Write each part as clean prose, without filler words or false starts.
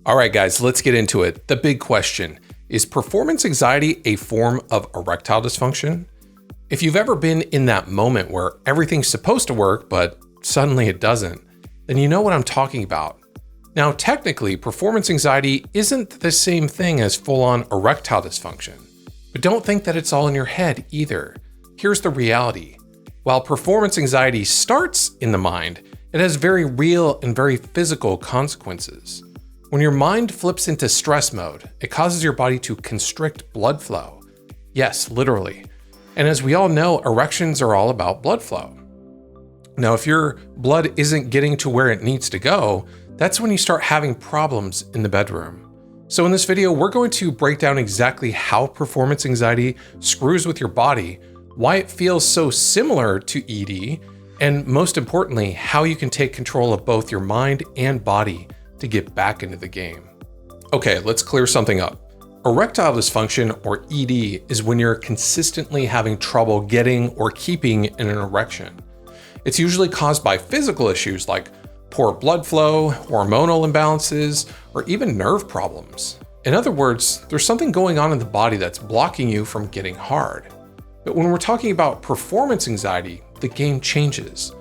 All right, guys, let's get into it. The big question, is performance anxiety a form of erectile dysfunction? If you've ever been in that moment where everything's supposed to work, but suddenly it doesn't, then you know what I'm talking about. Now, technically, performance anxiety isn't the same thing as full-on erectile dysfunction, but don't think that it's all in your head either. Here's the reality. While performance anxiety starts in the mind, it has very real and very physical consequences. When your mind flips into stress mode, it causes your body to constrict blood flow. Yes, literally. And as we all know, erections are all about blood flow. Now, if your blood isn't getting to where it needs to go, that's when you start having problems in the bedroom. So in this video, we're going to break down exactly how performance anxiety screws with your body, why it feels so similar to ED, and most importantly, how you can take control of both your mind and body to get back into the game. Okay, let's clear something up. Erectile dysfunction, or ED, is when you're consistently having trouble getting or keeping an erection. It's usually caused by physical issues like poor blood flow, hormonal imbalances, or even nerve problems. In other words, there's something going on in the body that's blocking you from getting hard. But when we're talking about performance anxiety, the game changes.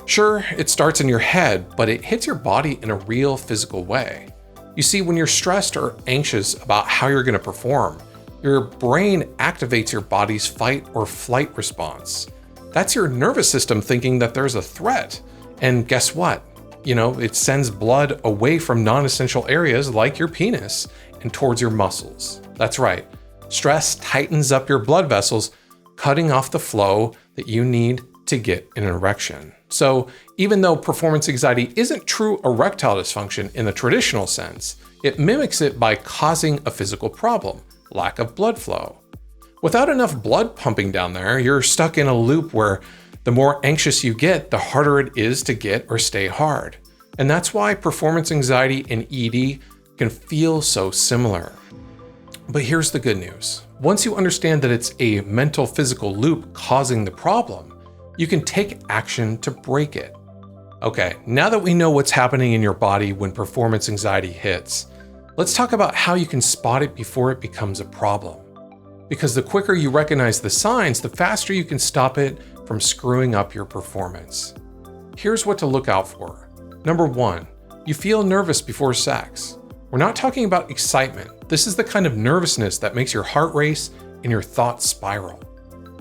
Sure, it starts in your head, but it hits your body in a real physical way. You see, when you're stressed or anxious about how you're going to perform, your brain activates your body's fight or flight response. That's your nervous system thinking that there's a threat. And guess what? It sends blood away from non-essential areas like your penis and towards your muscles. That's right. Stress tightens up your blood vessels, cutting off the flow that you need to get an erection. So even though performance anxiety isn't true erectile dysfunction in the traditional sense, it mimics it by causing a physical problem, lack of blood flow. Without enough blood pumping down there, you're stuck in a loop where the more anxious you get, the harder it is to get or stay hard. And that's why performance anxiety and ED can feel so similar. But here's the good news. Once you understand that it's a mental physical loop causing the problem, you can take action to break it. Okay, now that we know what's happening in your body when performance anxiety hits, let's talk about how you can spot it before it becomes a problem. Because the quicker you recognize the signs, the faster you can stop it from screwing up your performance. Here's what to look out for. Number 1, you feel nervous before sex. We're not talking about excitement. This is the kind of nervousness that makes your heart race and your thoughts spiral.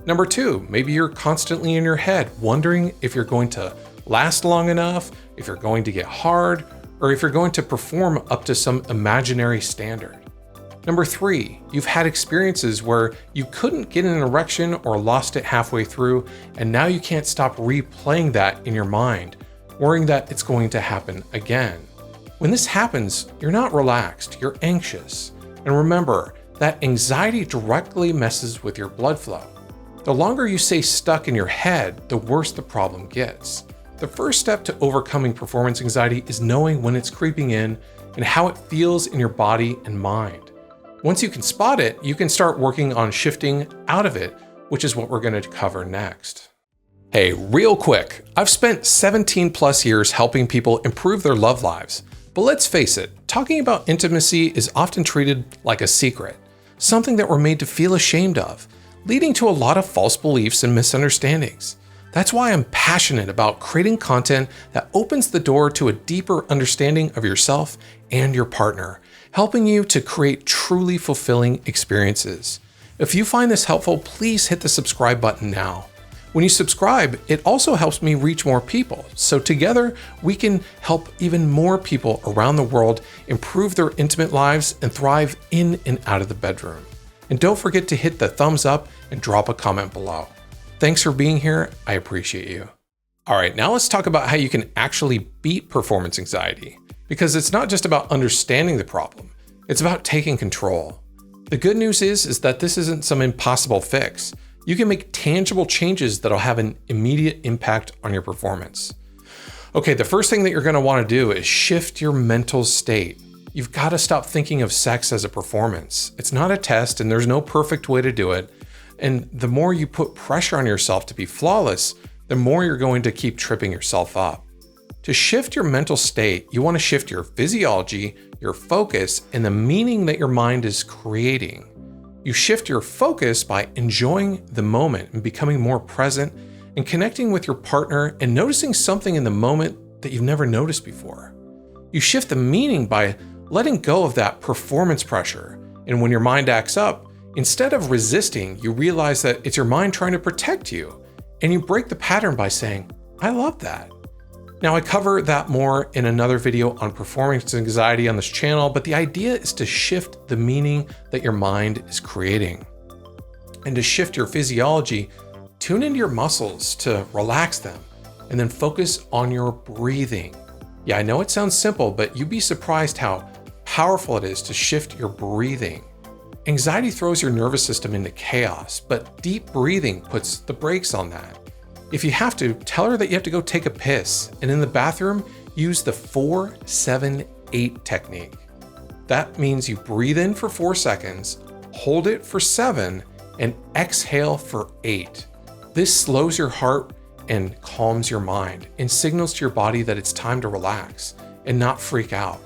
Number 2, maybe you're constantly in your head wondering if you're going to last long enough, if you're going to get hard, or if you're going to perform up to some imaginary standard. Number 3, you've had experiences where you couldn't get an erection or lost it halfway through, and now you can't stop replaying that in your mind, worrying that it's going to happen again. When this happens, you're not relaxed, you're anxious. And remember, that anxiety directly messes with your blood flow. The longer you stay stuck in your head, the worse the problem gets. The first step to overcoming performance anxiety is knowing when it's creeping in and how it feels in your body and mind. Once you can spot it, you can start working on shifting out of it, which is what we're going to cover next. Hey, real quick, I've spent 17 plus years helping people improve their love lives. But let's face it, talking about intimacy is often treated like a secret, something that we're made to feel ashamed of, leading to a lot of false beliefs and misunderstandings. That's why I'm passionate about creating content that opens the door to a deeper understanding of yourself and your partner, helping you to create truly fulfilling experiences. If you find this helpful, please hit the subscribe button now. When you subscribe, it also helps me reach more people. So together, we can help even more people around the world improve their intimate lives and thrive in and out of the bedroom. And don't forget to hit the thumbs up and drop a comment below. Thanks for being here. I appreciate you. All right, now let's talk about how you can actually beat performance anxiety, because it's not just about understanding the problem. It's about taking control. The good news is that this isn't some impossible fix. You can make tangible changes that'll have an immediate impact on your performance. Okay, the first thing that you're going to want to do is shift your mental state. You've got to stop thinking of sex as a performance. It's not a test, and there's no perfect way to do it. And the more you put pressure on yourself to be flawless, the more you're going to keep tripping yourself up. To shift your mental state, you want to shift your physiology, your focus, and the meaning that your mind is creating. You shift your focus by enjoying the moment and becoming more present and connecting with your partner and noticing something in the moment that you've never noticed before. You shift the meaning by letting go of that performance pressure. And when your mind acts up, instead of resisting, you realize that it's your mind trying to protect you. And you break the pattern by saying, I love that. Now, I cover that more in another video on performance anxiety on this channel, but the idea is to shift the meaning that your mind is creating. And to shift your physiology, tune into your muscles to relax them, and then focus on your breathing. Yeah, I know it sounds simple, but you'd be surprised how powerful it is to shift your breathing. Anxiety throws your nervous system into chaos, but deep breathing puts the brakes on that. If you have to, tell her that you have to go take a piss, and in the bathroom, use the 4-7-8 technique. That means you breathe in for 4 seconds, hold it for 7, and exhale for 8. This slows your heart and calms your mind and signals to your body that it's time to relax and not freak out.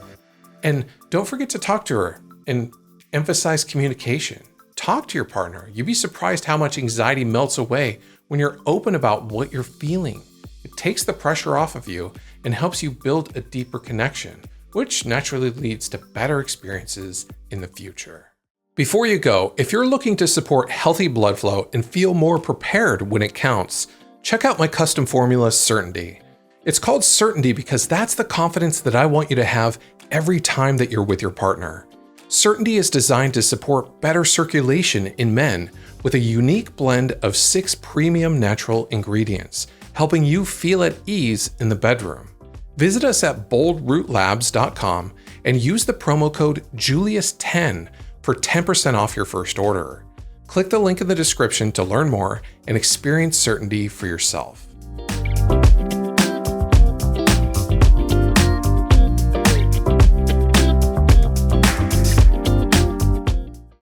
And don't forget to talk to her and emphasize communication. Talk to your partner. You'd be surprised how much anxiety melts away when you're open about what you're feeling. It takes the pressure off of you and helps you build a deeper connection, which naturally leads to better experiences in the future. Before you go, if you're looking to support healthy blood flow and feel more prepared when it counts, check out my custom formula, Certainty. It's called Certainty because that's the confidence that I want you to have every time that you're with your partner. Certainty is designed to support better circulation in men with a unique blend of 6 premium natural ingredients, helping you feel at ease in the bedroom. Visit us at boldrootlabs.com and use the promo code JULIUS10 for 10% off your first order. Click the link in the description to learn more and experience Certainty for yourself.